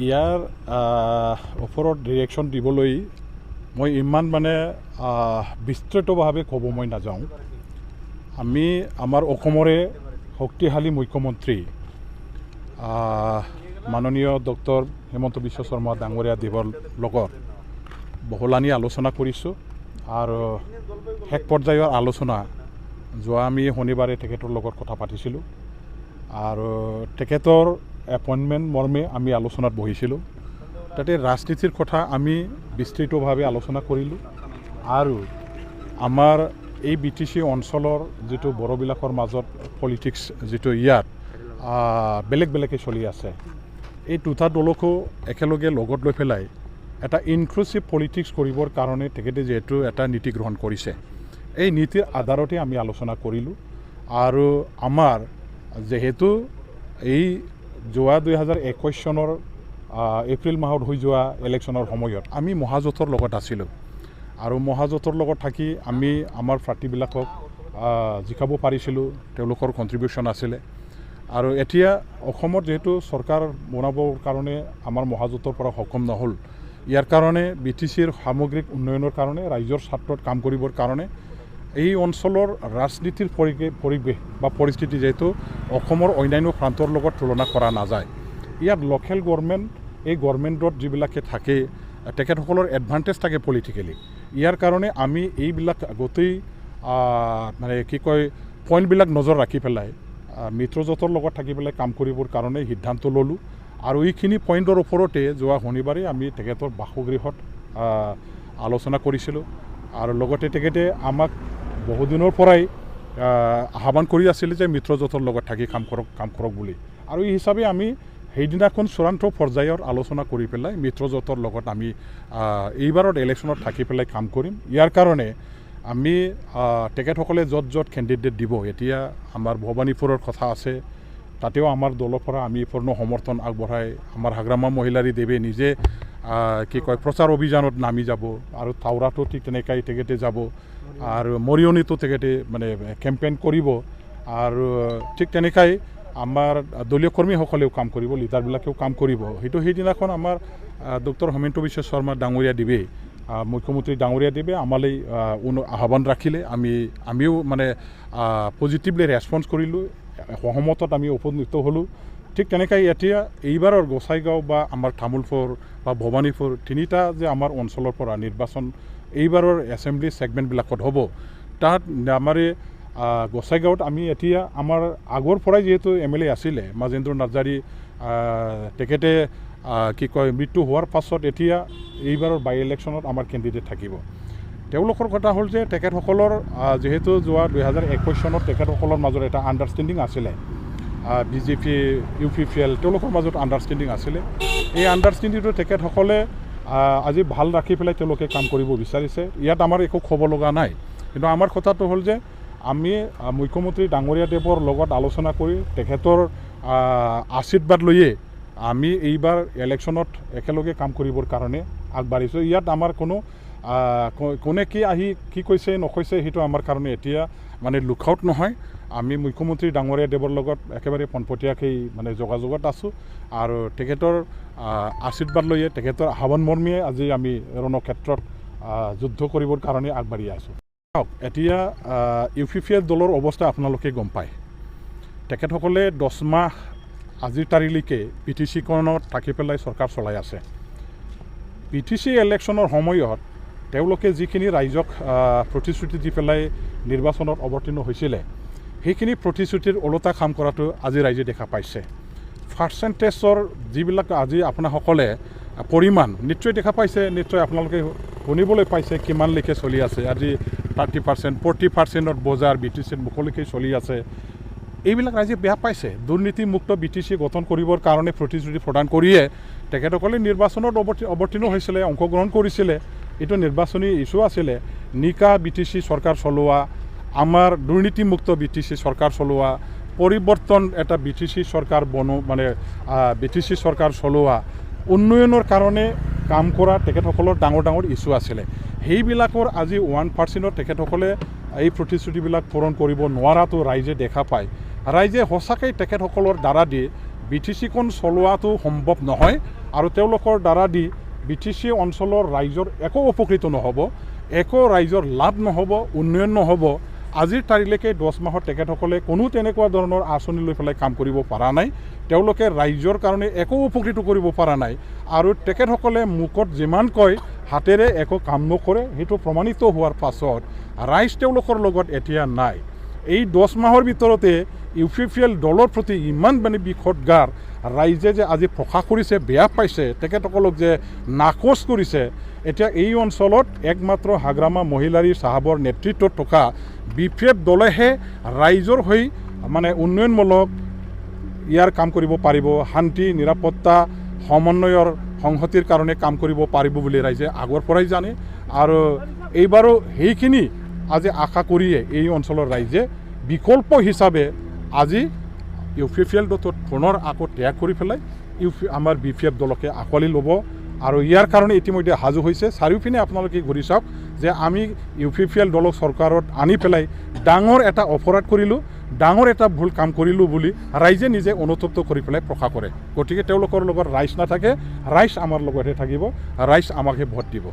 ইয়াৰ ওপৰত ডিৰেকশ্যন দিবলৈ মই ইমান বিস্তৃতভাৱে ক'ব মই নাযাওঁ। আমি আমাৰ অসমৰে শক্তিশালী মুখ্যমন্ত্ৰী মাননীয় ডক্টৰ হিমন্ত বিশ্ব শৰ্মা ডাঙৰীয়া দেৱৰ লগত বহুলানি আলোচনা কৰিছোঁ আৰু শেষ পৰ্যায়ৰ আলোচনা যোৱা আমি শনিবাৰে তেখেতৰ লগত কথা পাতিছিলোঁ আৰু তেখেতৰ এপইণ্টমেণ্ট মৰ্মে আমি আলোচনাত বহিছিলোঁ। তাতে ৰাজনীতিৰ কথা আমি বিস্তৃতভাৱে আলোচনা কৰিলোঁ আৰু আমাৰ এই BTC অঞ্চলৰ যিটো বড়োবিলাকৰ মাজত পলিটিক্স যিটো ইয়াত বেলেগ বেলেগে চলি আছে, এই দুটা দলকো একেলগে লগত লৈ পেলাই এটা ইনক্লুচিভ পলিটিক্স কৰিবৰ কাৰণে তেখেতে যিহেতু এটা নীতি গ্ৰহণ কৰিছে, এই নীতিৰ আধাৰতে আমি আলোচনা কৰিলোঁ। আৰু আমাৰ যেহেতু এই যোৱা 2021 চনৰ এপ্ৰিল মাহত হৈ যোৱা ইলেকশ্যনৰ সময়ত আমি মহাজোঁটৰ লগত আছিলোঁ আৰু মহাজোঁটৰ লগত থাকি আমি আমাৰ প্ৰাৰ্থীবিলাকক জিকাব পাৰিছিলোঁ, তেওঁলোকৰ কণ্ট্ৰিবিউশ্যন আছিলে। আৰু এতিয়া অসমত যেহেতু চৰকাৰ বনাবৰ কাৰণে আমাৰ মহাজোঁটৰ পৰা সক্ষম নহ'ল, ইয়াৰ কাৰণে BTCৰ সামগ্ৰিক উন্নয়নৰ কাৰণে ৰাইজৰ স্বাৰ্থত কাম কৰিবৰ কাৰণে এই অঞ্চলৰ ৰাজনীতিৰ পৰিৱেশ বা পৰিস্থিতি যিহেতু অসমৰ অন্যান্য প্ৰান্তৰ লগত তুলনা কৰা নাযায়, ইয়াত লোকেল গভৰ্ণমেণ্ট এই গভৰ্ণমেণ্টত যিবিলাকে থাকে তেখেতসকলৰ এডভান্টেজ থাকে পলিটিকেলি। ইয়াৰ কাৰণে আমি এইবিলাক গোটেই পইণ্টবিলাক নজৰ ৰাখি পেলাই মিত্ৰজোঁটৰ লগত থাকি পেলাই কাম কৰিবৰ কাৰণে সিদ্ধান্ত ল'লোঁ। আৰু এইখিনি পইণ্টৰ ওপৰতে যোৱা শনিবাৰে আমি তেখেতৰ বাসগৃহত আলোচনা কৰিছিলোঁ আৰু লগতে তেখেতে আমাক বহুদিনৰ পৰাই আহ্বান কৰি আছিলে যে মিত্ৰজোঁটৰ লগত থাকি কাম কৰক বুলি। আৰু এই হিচাপে আমি সেইদিনাখন চূড়ান্ত পৰ্যায়ৰ আলোচনা কৰি পেলাই মিত্ৰজোঁটৰ লগত আমি এইবাৰৰ ইলেকশ্যনত থাকি পেলাই কাম কৰিম। ইয়াৰ কাৰণে আমি তেখেতসকলে য'ত কেণ্ডিডেট দিব, এতিয়া আমাৰ ভৱানীপুৰৰ কথা আছে, তাতেও আমাৰ দলৰ পৰা আমি পূৰ্ণ সমৰ্থন আগবঢ়াই আমাৰ হাগ্ৰামা মহিলাৰী দেৱে নিজে প্ৰচাৰ অভিযানত নামি যাব আৰু তাওৰাটো ঠিক তেনেকৈ তেখেতে যাব আৰু মৰিয়নিতো তেখেতে কেম্পেইন কৰিব আৰু ঠিক তেনেকৈ আমাৰ দলীয় কৰ্মীসকলেও কাম কৰিব, লিডাৰবিলাকেও কাম কৰিব। সেইদিনাখন আমাৰ ডক্টৰ হিমন্ত বিশ্ব শৰ্মা ডাঙৰীয়া দেৱে মুখ্যমন্ত্ৰী ডাঙৰীয়া দেৱে আমালৈ আহ্বান ৰাখিলে, আমিও পজিটিভলি ৰেছপন্স কৰিলোঁ, সহমতত আমি উপনীত হ'লোঁ। ঠিক তেনেকৈ এতিয়া এইবাৰৰ গোসাইগাঁও বা আমাৰ তামোলপুৰ বা ভৱানীপুৰ তিনিটা যে আমাৰ অঞ্চলৰ পৰা নিৰ্বাচন এইবাৰৰ এছেম্বলি ছেগমেণ্টবিলাকত হ'ব, তাত আমাৰ গোসাইগাঁৱত আমি এতিয়া আমাৰ আগৰ পৰাই যিহেতু MLA আছিলে মাজেন্দ্ৰ নাৰ্জাৰী, তেখেতে মৃত্যু হোৱাৰ পাছত এতিয়া এইবাৰৰ বাই ইলেকশ্যনত আমাৰ কেণ্ডিডেট থাকিব। তেওঁলোকৰ কথা হ'ল যে তেখেতসকলৰ যিহেতু যোৱা 2021 চনত তেখেতসকলৰ মাজত এটা আণ্ডাৰষ্টেণ্ডিং আছিলে, BJP UPPL তেওঁলোকৰ মাজত আণ্ডাৰষ্টেণ্ডিং আছিলে। এই আণ্ডাৰষ্টেণ্ডিংটো তেখেতসকলে আজি ভাল ৰাখি পেলাই তেওঁলোকে কাম কৰিব বিচাৰিছে। ইয়াত আমাৰ একো ক'ব লগা নাই, কিন্তু আমাৰ কথাটো হ'ল যে আমি মুখ্যমন্ত্ৰী ডাঙৰীয়া দেৱৰ লগত আলোচনা কৰি তেখেতৰ আশীৰ্বাদ লৈয়ে আমি এইবাৰ ইলেকশ্যনত একেলগে কাম কৰিবৰ কাৰণে আগবাঢ়িছোঁ। ইয়াত আমাৰ কোনে কি কৈছে নকৈছে সেইটো আমাৰ কাৰণে এতিয়া লুকআউট নহয়। আমি মুখ্যমন্ত্ৰী ডাঙৰীয়া দেৱৰ লগত একেবাৰে পোনপটীয়াকৈ যোগাযোগত আছোঁ আৰু তেখেতৰ আশীৰ্বাদ লৈয়ে তেখেতৰ আহ্বান মৰ্মে আজি আমি ৰণক্ষেত্ৰত যুদ্ধ কৰিবৰ কাৰণে আগবাঢ়ি আছোঁ। এতিয়া UPPL দলৰ অৱস্থা আপোনালোকে গম পায়। তেখেতসকলে 10 মাহ আজিৰ তাৰিখলৈকে BTCখনত থাকি পেলাই চৰকাৰ চলাই আছে। BTC ইলেকশ্যনৰ সময়ত তেওঁলোকে যিখিনি ৰাইজক প্ৰতিশ্ৰুতি দি পেলাই নিৰ্বাচনত অৱতীৰ্ণ হৈছিলে, সেইখিনি প্ৰতিশ্ৰুতিৰ ওলোটা কাম কৰাটো আজি ৰাইজে দেখা পাইছে। পাৰ্চেণ্টেজৰ যিবিলাক আজি আপোনাসকলে পৰিমাণ নিশ্চয় দেখা পাইছে, নিশ্চয় আপোনালোকে শুনিবলৈ পাইছে কিমানলৈকে চলি আছে। আজি 30%, 40%ৰ বজাৰ BTCৰ মুখলৈকে চলি আছে। এইবিলাক ৰাইজে বেয়া পাইছে। দুৰ্নীতিমুক্ত BTC গঠন কৰিবৰ কাৰণে প্ৰতিশ্ৰুতি প্ৰদান কৰিয়ে তেখেতসকলে নিৰ্বাচনত অৱতীৰ্ণ হৈছিলে, অংশগ্ৰহণ কৰিছিলে। এইটো নিৰ্বাচনী ইছ্যু আছিলে। নিকা BTC চৰকাৰ চলোৱা, আমাৰ দুৰ্নীতিমুক্ত BTC চৰকাৰ চলোৱা, পৰিৱৰ্তন এটা BTC চৰকাৰ BTC চৰকাৰ চলোৱা, উন্নয়নৰ কাৰণে কাম কৰা তেখেতসকলৰ ডাঙৰ ইছ্যু আছিলে। সেইবিলাকৰ আজি 1%ত তেখেতসকলে এই প্ৰতিশ্ৰুতিবিলাক পূৰণ কৰিব নোৱাৰাটো ৰাইজে দেখা পায়। ৰাইজে সঁচাকৈ তেখেতসকলৰ দ্বাৰা দি BTCখন চলোৱাটো সম্ভৱ নহয় আৰু তেওঁলোকৰ দ্বাৰা দি BTC অঞ্চলৰ ৰাইজৰ একো উপকৃত নহ'ব, একো ৰাইজৰ লাভ নহ'ব, উন্নয়ন নহ'ব। আজিৰ তাৰিখলৈকে 10 মাহত তেখেতসকলে কোনো তেনেকুৱা ধৰণৰ আঁচনি লৈ পেলাই কাম কৰিব পৰা নাই। তেওঁলোকে ৰাইজৰ কাৰণে একো উপকৃত কৰিব পৰা নাই আৰু তেখেতসকলে মুখত যিমান কয় হাতেৰে একো কাম নকৰে। সেইটো প্ৰমাণিত হোৱাৰ পাছত ৰাইজ তেওঁলোকৰ লগত এতিয়া নাই। এই 10 মাহৰ ভিতৰতে UPPL দলৰ প্ৰতি ইমান বিষদগাৰ ৰাইজে যে আজি প্ৰকাশ কৰিছে, বেয়া পাইছে, তেখেতসকলক যে নাকচ কৰিছে। এতিয়া এই অঞ্চলত একমাত্ৰ হাগ্ৰামা মহিলাৰী চাহাবৰ নেতৃত্বত থকা BPF দলেহে ৰাইজৰ হৈ উন্নয়নমূলক ইয়াৰ কাম কৰিব পাৰিব, শান্তি নিৰাপত্তা সমন্বয়ৰ সংহতিৰ কাৰণে কাম কৰিব পাৰিব বুলি ৰাইজে আগৰ পৰাই জানে আৰু এইবাৰো সেইখিনি আজি আশা কৰিয়ে এই অঞ্চলৰ ৰাইজে বিকল্প হিচাপে আজি UPPL দলটোত পুনৰ আকৌ ত্যাগ কৰি পেলাই আমাৰ BPF দলকে আঁকোৱালি ল'ব আৰু ইয়াৰ কাৰণে ইতিমধ্যে সাজু হৈছে। চাৰিওপিনে আপোনালোকে ঘূৰি চাওক যে আমি UPPL দলক চৰকাৰত আনি পেলাই ডাঙৰ এটা অপৰাধ কৰিলোঁ, ডাঙৰ এটা ভুল কাম কৰিলোঁ বুলি ৰাইজে নিজে অনুতপ্ত কৰি পেলাই প্ৰকাশ কৰে। গতিকে তেওঁলোকৰ লগত ৰাইজ নাথাকে, ৰাইজ আমাৰ লগতহে থাকিব, ৰাইজ আমাকহে ভোট দিব।